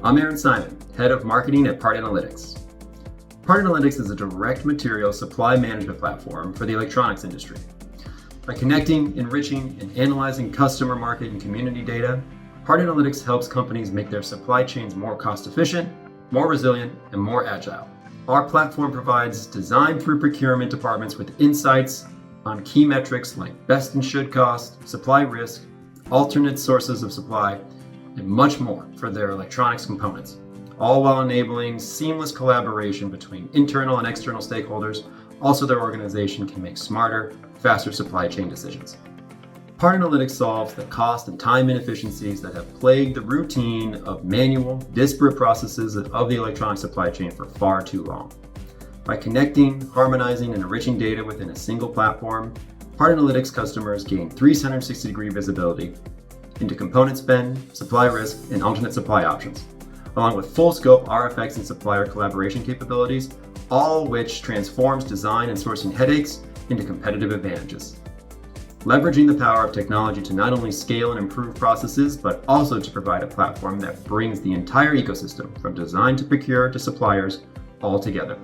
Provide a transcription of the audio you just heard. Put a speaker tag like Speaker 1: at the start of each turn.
Speaker 1: I'm Aaron Simon, Head of Marketing at Part Analytics. Part Analytics is a direct material supply management platform for the electronics industry. By connecting, enriching, and analyzing customer, market, and community data, Part Analytics helps companies make their supply chains more cost-efficient, more resilient, and more agile. Our platform provides design through procurement departments with insights on key metrics like best and should cost, supply risk, alternate sources of supply, and much more for their electronics components, all while enabling seamless collaboration between internal and external stakeholders. Also, their organization can make smarter, faster supply chain decisions. Part Analytics solves the cost and time inefficiencies that have plagued the routine of manual, disparate processes of the electronic supply chain for far too long. By connecting, harmonizing, and enriching data within a single platform, Part Analytics customers gain 360-degree visibility into component spend, supply risk, and alternate supply options, along with full-scope RFX and supplier collaboration capabilities, all which transforms design and sourcing headaches into competitive advantages. Leveraging the power of technology to not only scale and improve processes, but also to provide a platform that brings the entire ecosystem from design to procure to suppliers all together.